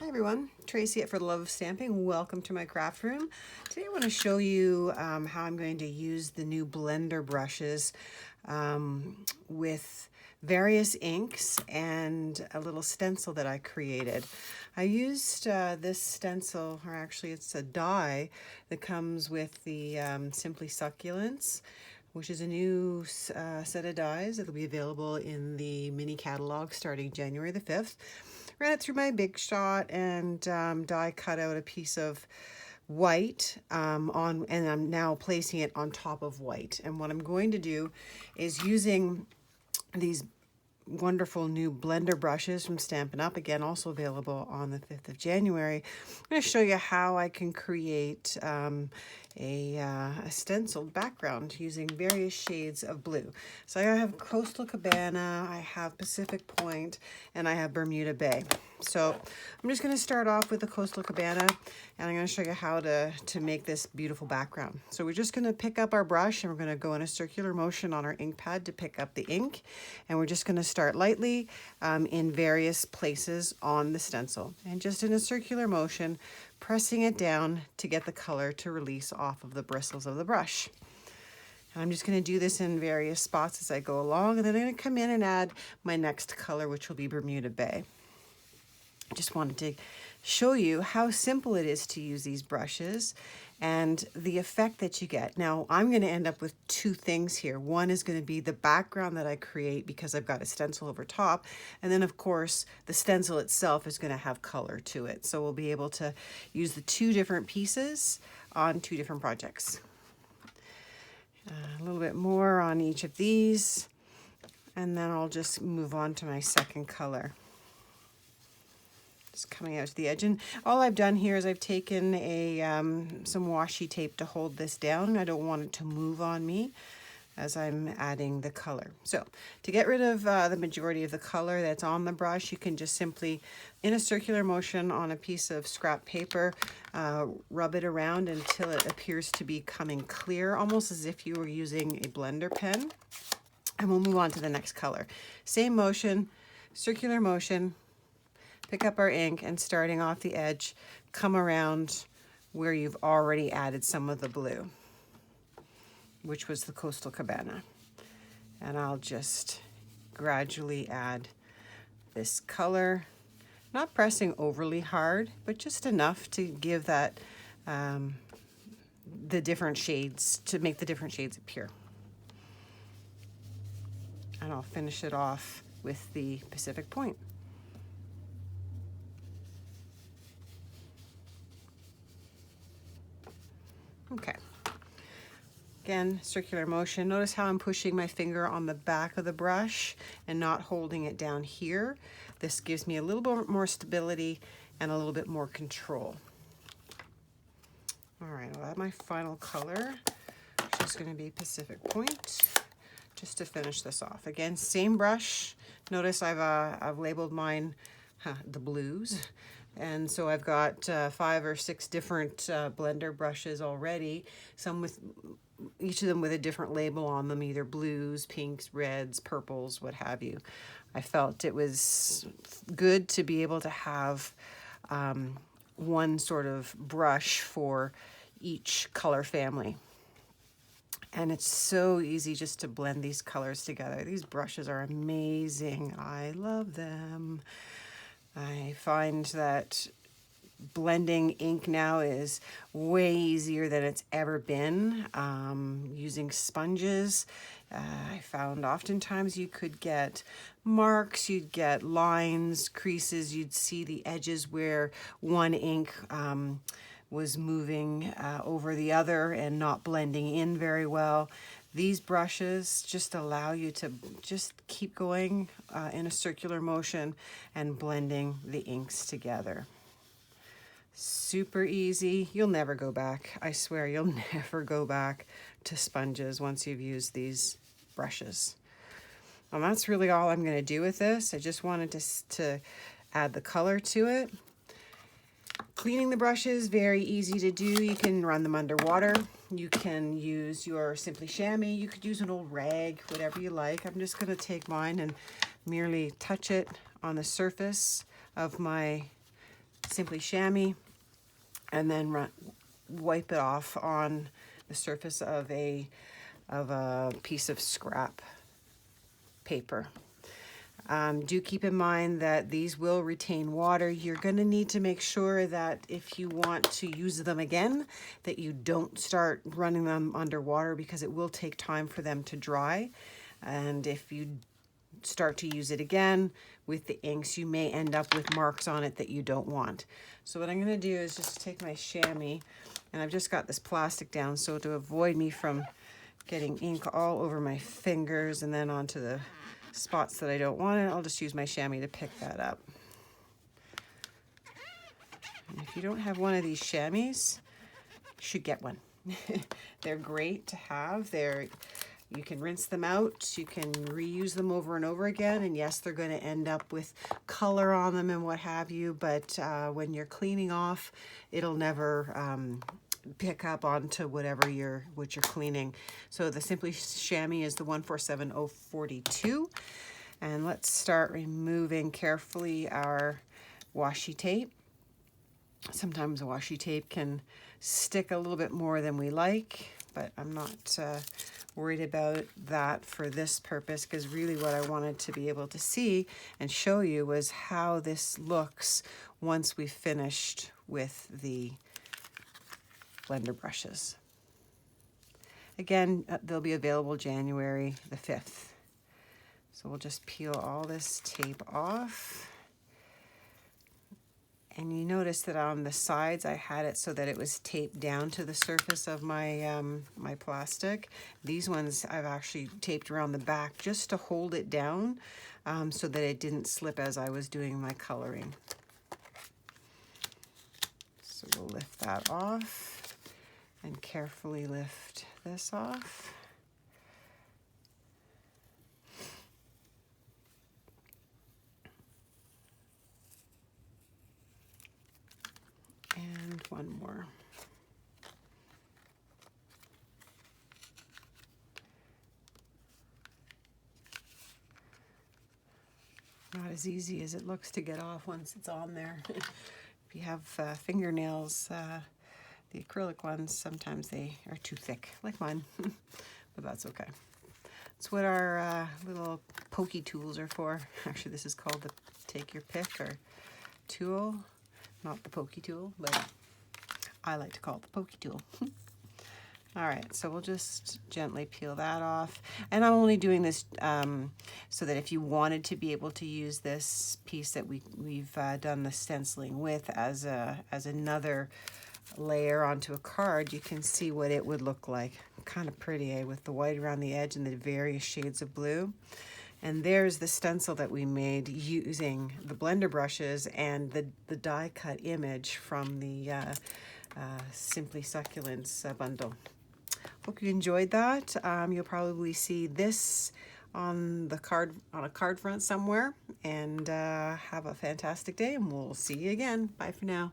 Hi everyone, Tracy at For the Love of Stamping. Welcome to my craft room. Today I want to show you how I'm going to use the new blender brushes with various inks and a little stencil that I created. I used this stencil, or actually it's a die that comes with the Simply Succulents, which is a new set of dies that will be available in the mini catalog starting January the 5th. Ran it through my Big Shot and die cut out a piece of white and I'm now placing it on top of white. And what I'm going to do is using these wonderful new blender brushes from Stampin' Up, again also available on the 5th of January. I'm going to show you how I can create a stenciled background using various shades of blue. So I have Coastal Cabana, I have Pacific Point, and I have Bermuda Bay. So I'm just going to start off with the Coastal Cabana, and I'm going to show you how to make this beautiful background. So we're just going to pick up our brush, and we're going to go in a circular motion on our ink pad to pick up the ink, and we're just going to start lightly in various places on the stencil, and just in a circular motion, pressing it down to get the color to release off of the bristles of the brush. And I'm just going to do this in various spots as I go along, and then I'm going to come in and add my next color, which will be Bermuda Bay. I just wanted to show you how simple it is to use these brushes and the effect that you get. Now, I'm going to end up with two things here. One is going to be the background that I create because I've got a stencil over top. And then, of course, the stencil itself is going to have color to it. So we'll be able to use the two different pieces on two different projects. A little bit more on each of these, and then I'll just move on to my second color. Coming out to the edge, and all I've done here is I've taken a some washi tape to hold this down. I don't want it to move on me as I'm adding the color. So to get rid of the majority of the color that's on the brush, you can just simply, in a circular motion on a piece of scrap paper, rub it around until it appears to be coming clear, almost as if you were using a blender pen. And we'll move on to the next color. Same motion, circular motion. Pick up our ink, and starting off the edge, come around where you've already added some of the blue, which was the Coastal Cabana. And I'll just gradually add this color, not pressing overly hard, but just enough to give that the different shades, to make the different shades appear. And I'll finish it off with the Pacific Point. Okay, again, circular motion. Notice how I'm pushing my finger on the back of the brush and not holding it down here. This gives me a little bit more stability and a little bit more control. All right, I'll add my final color, which is going to be Pacific Point, just to finish this off. Again, same brush. Notice I've labeled mine the blues. And so I've got 5 or 6 different blender brushes already, some with each of them with a different label on them, either blues, pinks, reds, purples, what have you. I felt it was good to be able to have one sort of brush for each color family. And it's so easy just to blend these colors together. These brushes are amazing. I love them. I find that blending ink now is way easier than it's ever been. Using sponges, I found oftentimes you could get marks, you'd get lines, creases, you'd see the edges where one ink was moving over the other and not blending in very well. These brushes just allow you to just keep going in a circular motion and blending the inks together. Super easy. You'll never go back. I swear you'll never go back to sponges once you've used these brushes. And that's really all I'm going to do with this. I just wanted to add the color to it. Cleaning the brushes, very easy to do. You can run them under water. You can use your Simply Chamois. You could use an old rag, whatever you like. I'm just going to take mine and merely touch it on the surface of my Simply Chamois, and then wipe it off on the surface of a piece of scrap paper. Do keep in mind that these will retain water. You're going to need to make sure that if you want to use them again, that you don't start running them underwater, because it will take time for them to dry. And if you start to use it again with the inks, you may end up with marks on it that you don't want. So what I'm going to do is just take my chamois, and I've just got this plastic down, so to avoid me from getting ink all over my fingers and then onto the spots that I don't want it, I'll just use my chamois to pick that up. And if you don't have one of these chamois, you should get one. They're great to have. You can rinse them out, you can reuse them over and over again, and yes, they're going to end up with color on them and what have you, but when you're cleaning off, it'll never pick up onto what you're cleaning. So the Simply Chamois is the 147042, and let's start removing carefully our washi tape. Sometimes washi tape can stick a little bit more than we like, but I'm not worried about that for this purpose, because really what I wanted to be able to see and show you was how this looks once we've finished with the blender brushes. Again, they'll be available January the 5th. So we'll just peel all this tape off. And you notice that on the sides I had it so that it was taped down to the surface of my my plastic. These ones I've actually taped around the back just to hold it down so that it didn't slip as I was doing my coloring. So we'll lift that off and carefully lift this off. And one more. Not as easy as it looks to get off once it's on there. If you have fingernails, the acrylic ones, sometimes they are too thick, like mine, but that's okay. That's what our little pokey tools are for. Actually, this is called the take your pick or tool. Not the pokey tool, but I like to call it the pokey tool. All right, so we'll just gently peel that off. And I'm only doing this so that if you wanted to be able to use this piece that we've done the stenciling with as another layer onto a card, you can see what it would look like. Kind of pretty, eh? With the white around the edge and the various shades of blue. And there's the stencil that we made using the blender brushes and the die cut image from the Simply Succulents bundle. Hope you enjoyed that. You'll probably see this on a card front somewhere. And have a fantastic day, and we'll see you again. Bye for now.